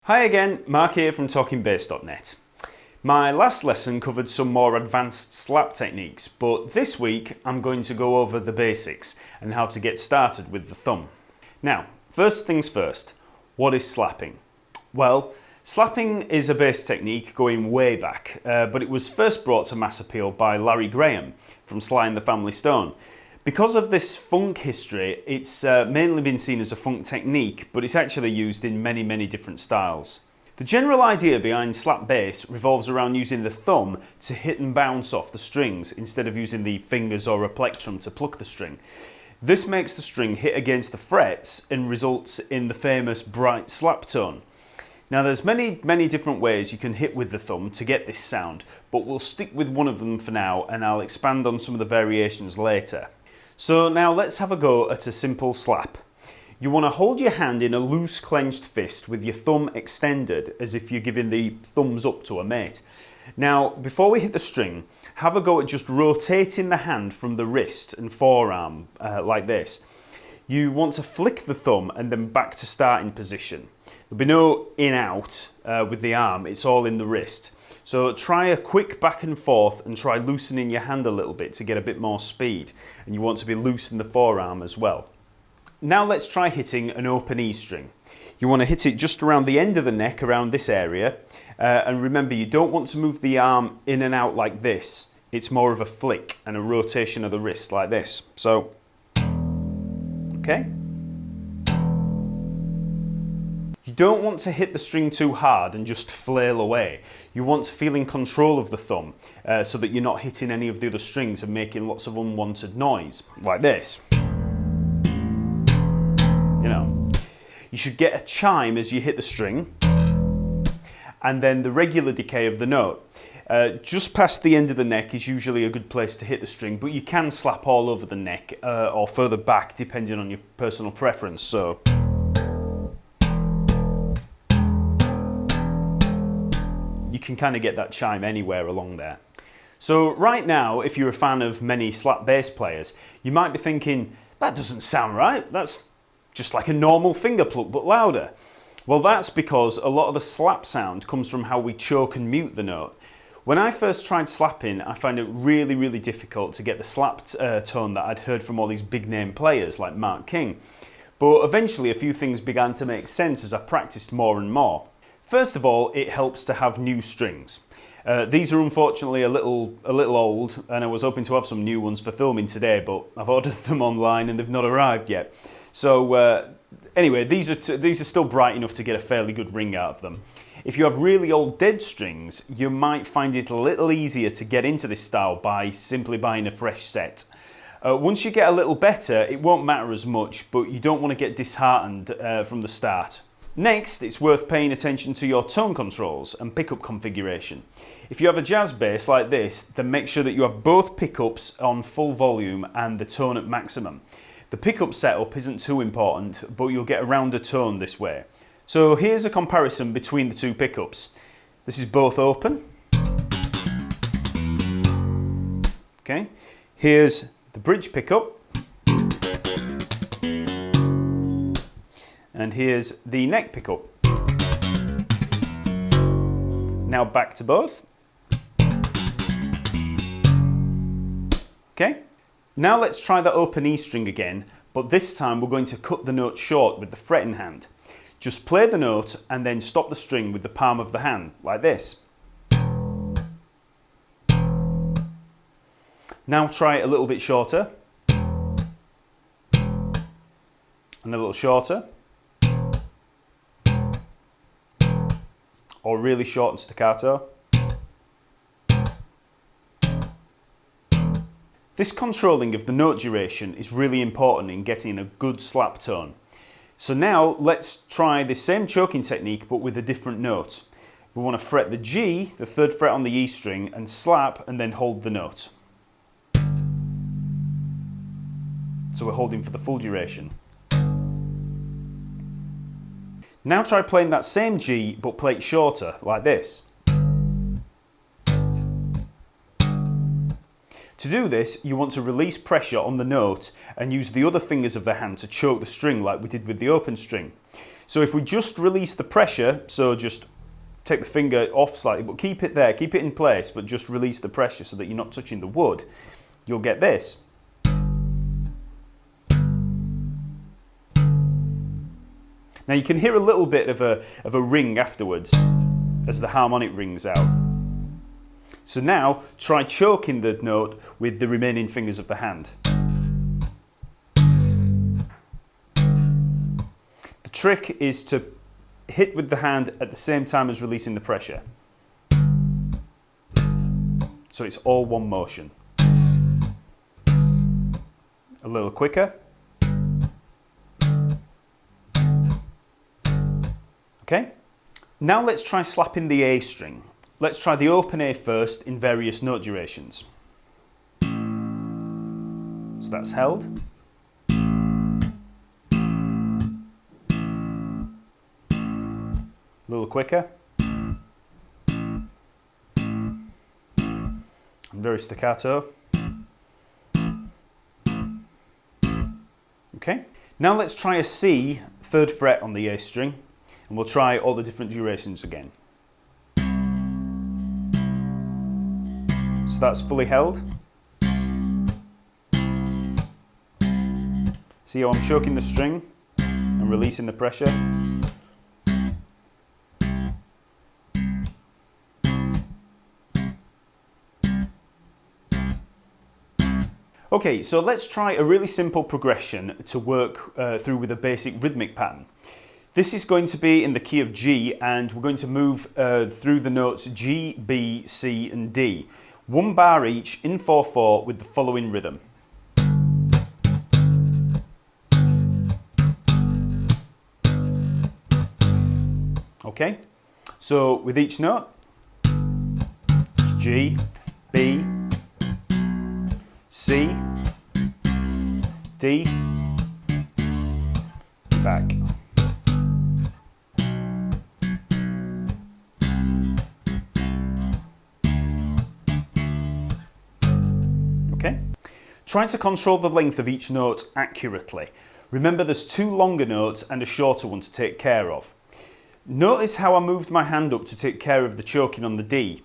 Hi again, Mark here from TalkingBass.net. My last lesson covered some more advanced slap techniques, but this week I'm going to go over the basics and how to get started with the thumb. Now, first things first, what is slapping? Well, slapping is a bass technique going way back, but it was first brought to mass appeal by Larry Graham from Sly and the Family Stone. Because of this funk history, it's mainly been seen as a funk technique, but it's actually used in many different styles. The general idea behind slap bass revolves around using the thumb to hit and bounce off the strings instead of using the fingers or a plectrum to pluck the string. This makes the string hit against the frets and results in the famous bright slap tone. Now there's many different ways you can hit with the thumb to get this sound, but we'll stick with one of them for now and I'll expand on some of the variations later. So now let's have a go at a simple slap. You want to hold your hand in a loose clenched fist with your thumb extended as if you're giving the thumbs up to a mate. Now before we hit the string, have a go at just rotating the hand from the wrist and forearm like this. You want to flick the thumb and then back to starting position. There'll be no in-out with the arm, it's all in the wrist. So try a quick back and forth and try loosening your hand a little bit to get a bit more speed. And you want to be loose in the forearm as well. Now let's try hitting an open E string. You want to hit it just around the end of the neck, around this area. And remember, you don't want to move the arm in and out like this. It's more of a flick and a rotation of the wrist like this. So, okay. You don't want to hit the string too hard and just flail away. You want to feel in control of the thumb so that you're not hitting any of the other strings and making lots of unwanted noise, like this. You know, you should get a chime as you hit the string and then the regular decay of the note. Just past the end of the neck is usually a good place to hit the string, but you can slap all over the neck or further back depending on your personal preference. So. You can kind of get that chime anywhere along there. So right now, if you're a fan of many slap bass players, you might be thinking, that doesn't sound right, that's just like a normal finger pluck but louder. Well, that's because a lot of the slap sound comes from how we choke and mute the note. When I first tried slapping, I found it really difficult to get the slapped tone that I'd heard from all these big name players like Mark King. But eventually a few things began to make sense as I practiced more and more. First of all, it helps to have new strings. These are unfortunately a little old, and I was hoping to have some new ones for filming today, but I've ordered them online and they've not arrived yet. So anyway, these are still bright enough to get a fairly good ring out of them. If you have really old dead strings, you might find it a little easier to get into this style by simply buying a fresh set. Once you get a little better, it won't matter as much, but you don't want to get disheartened from the start. Next, it's worth paying attention to your tone controls and pickup configuration. If you have a jazz bass like this, then make sure that you have both pickups on full volume and the tone at maximum. The pickup setup isn't too important, but you'll get a rounder tone this way. So here's a comparison between the two pickups. This is both open. Okay. Here's the bridge pickup. And here's the neck pickup. Now back to both. Okay. Now let's try the open E string again, but this time we're going to cut the note short with the fretting hand. Just play the note and then stop the string with the palm of the hand, like this. Now try it a little bit shorter. And a little shorter. Or really short and staccato. This controlling of the note duration is really important in getting a good slap tone. So now let's try the same choking technique but with a different note. We want to fret the G, the third fret on the E string, and slap and then hold the note. So we're holding for the full duration. Now try playing that same G but play it shorter, like this. To do this, you want to release pressure on the note and use the other fingers of the hand to choke the string like we did with the open string. So if we just release the pressure, so just take the finger off slightly, but keep it there, keep it in place, but just release the pressure so that you're not touching the wood, you'll get this. Now you can hear a little bit of a ring afterwards as the harmonic rings out. So now try choking the note with the remaining fingers of the hand. The trick is to hit with the hand at the same time as releasing the pressure. So it's all one motion. A little quicker. Okay, now let's try slapping the A string. Let's try the open A first in various note durations. So that's held. A little quicker. And very staccato. Okay, now let's try a C, 3rd fret on the A string, and we'll try all the different durations again. So that's fully held. See how I'm choking the string and releasing the pressure? Okay, so let's try a really simple progression to work through with a basic rhythmic pattern. This is going to be in the key of G, and we're going to move through the notes G, B, C and D. 1 bar each in 4/4 with the following rhythm. Okay, so with each note, G, B, C, D, back. Okay. Try to control the length of each note accurately. Remember, there's 2 longer notes and a shorter one to take care of. Notice how I moved my hand up to take care of the choking on the D.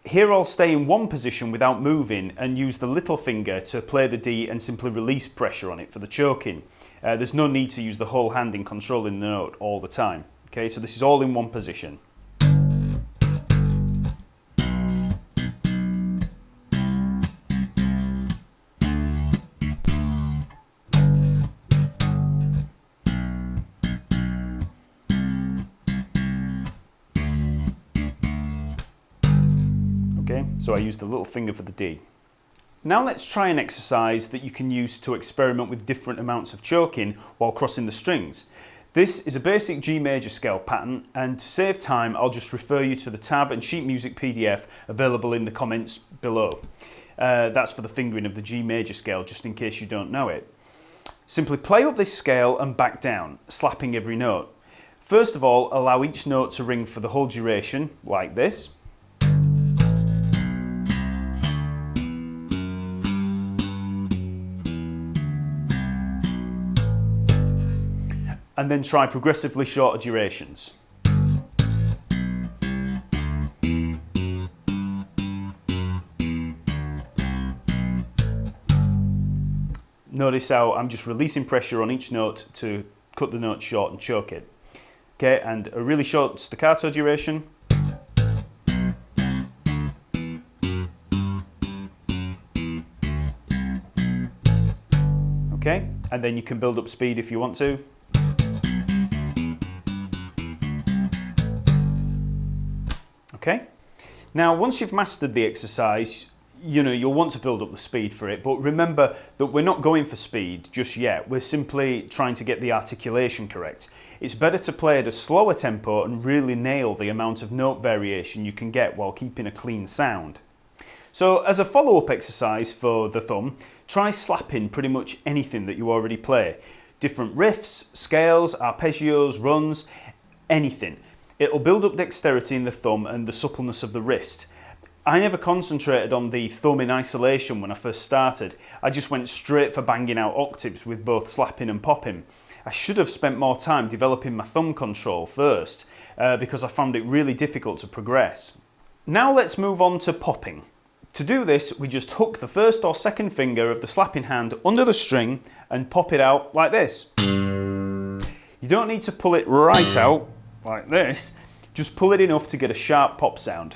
Here I'll stay in one position without moving and use the little finger to play the D and simply release pressure on it for the choking. There's no need to use the whole hand in controlling the note all the time. Okay, so this is all in one position. Okay, so I used the little finger for the D. Now let's try an exercise that you can use to experiment with different amounts of choking while crossing the strings. This is a basic G major scale pattern, and to save time I'll just refer you to the tab and sheet music PDF available in the comments below. That's for the fingering of the G major scale, just in case you don't know it. Simply play up this scale and back down, slapping every note. First of all, allow each note to ring for the whole duration, like this. And then try progressively shorter durations. Notice how I'm just releasing pressure on each note to cut the note short and choke it. Okay, and a really short staccato duration. Okay, and then you can build up speed if you want to. Okay, now once you've mastered the exercise, you'll want to build up the speed for it, but remember that we're not going for speed just yet. We're simply trying to get the articulation correct. It's better to play at a slower tempo and really nail the amount of note variation you can get while keeping a clean sound. So as a follow-up exercise for the thumb, try slapping pretty much anything that you already play. Different riffs, scales, arpeggios, runs, anything. It'll build up dexterity in the thumb and the suppleness of the wrist. I never concentrated on the thumb in isolation when I first started. I just went straight for banging out octaves with both slapping and popping. I should have spent more time developing my thumb control first because I found it really difficult to progress. Now let's move on to popping. To do this, we just hook the first or second finger of the slapping hand under the string and pop it out like this. You don't need to pull it right out like this, just pull it enough to get a sharp pop sound.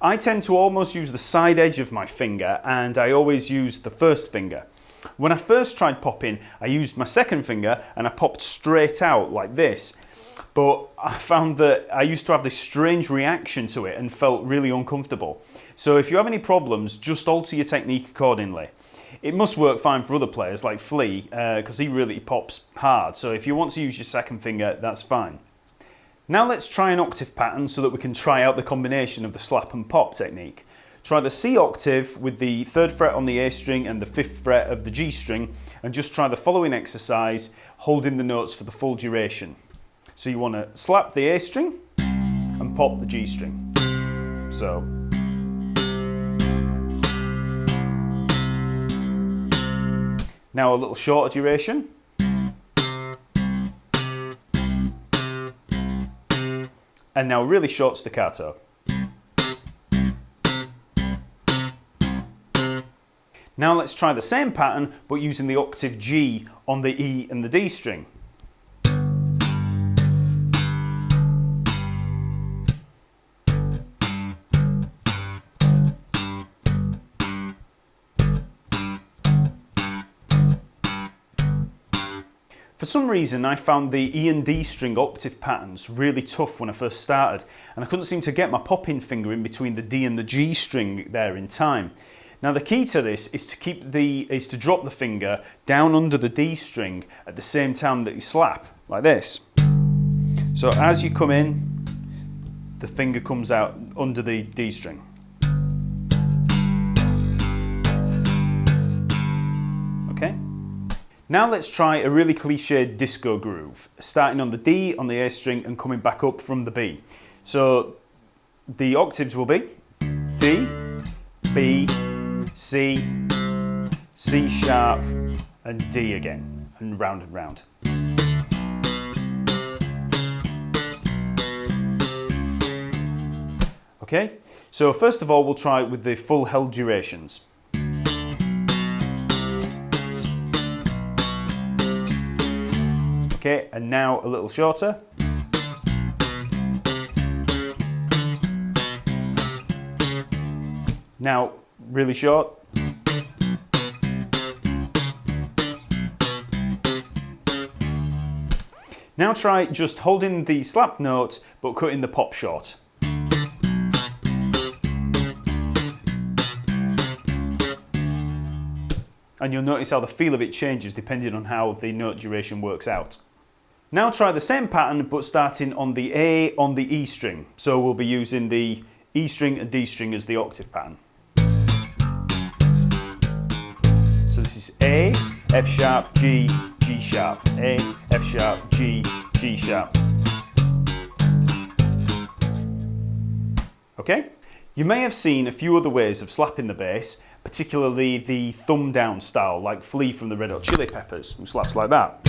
I tend to almost use the side edge of my finger, and I always use the first finger. When I first tried popping, I used my second finger and I popped straight out like this. But I found that I used to have this strange reaction to it and felt really uncomfortable. So if you have any problems, just alter your technique accordingly. It must work fine for other players like Flea, because he really pops hard. So if you want to use your second finger, that's fine. Now let's try an octave pattern so that we can try out the combination of the slap and pop technique. Try the C octave with the 3rd fret on the A string and the 5th fret of the G string, and just try the following exercise, holding the notes for the full duration. So you want to slap the A string and pop the G string. So. Now a little shorter duration. And now really short staccato. Now let's try the same pattern but using the octave G on the E and the D string. For some reason I found the E and D string octave patterns really tough when I first started, and I couldn't seem to get my popping finger in between the D and the G string there in time. Now the key to this is to drop the finger down under the D string at the same time that you slap, like this. So as you come in, the finger comes out under the D string. Okay? Now let's try a really cliched disco groove, starting on the D on the A string and coming back up from the B. So the octaves will be D, B, C, C sharp, and D again, and round and round. Okay, so first of all we'll try with the full held durations. Okay, and now a little shorter. Now really short. Now try just holding the slap note but cutting the pop short. And you'll notice how the feel of it changes depending on how the note duration works out. Now try the same pattern but starting on the A on the E string. So we'll be using the E string and D string as the octave pattern. So this is A, F sharp, G, G sharp, A, F sharp, G, G sharp. Okay? You may have seen a few other ways of slapping the bass, particularly the thumb down style like Flea from the Red Hot Chili Peppers, who slaps like that.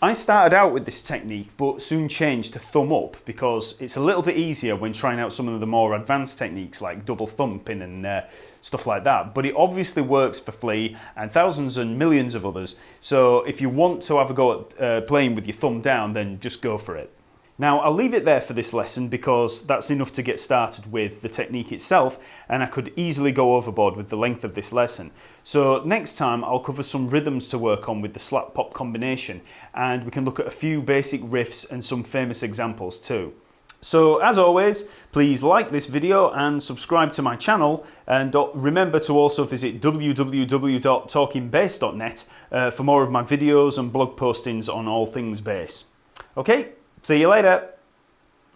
I started out with this technique but soon changed to thumb up because it's a little bit easier when trying out some of the more advanced techniques like double thumping and stuff like that. But it obviously works for Flea and thousands and millions of others. So if you want to have a go at playing with your thumb down, then just go for it. Now I'll leave it there for this lesson because that's enough to get started with the technique itself, and I could easily go overboard with the length of this lesson. So next time I'll cover some rhythms to work on with the slap pop combination, and we can look at a few basic riffs and some famous examples too. So as always, please like this video and subscribe to my channel, and remember to also visit www.talkingbass.net for more of my videos and blog postings on all things bass. Okay? See you later.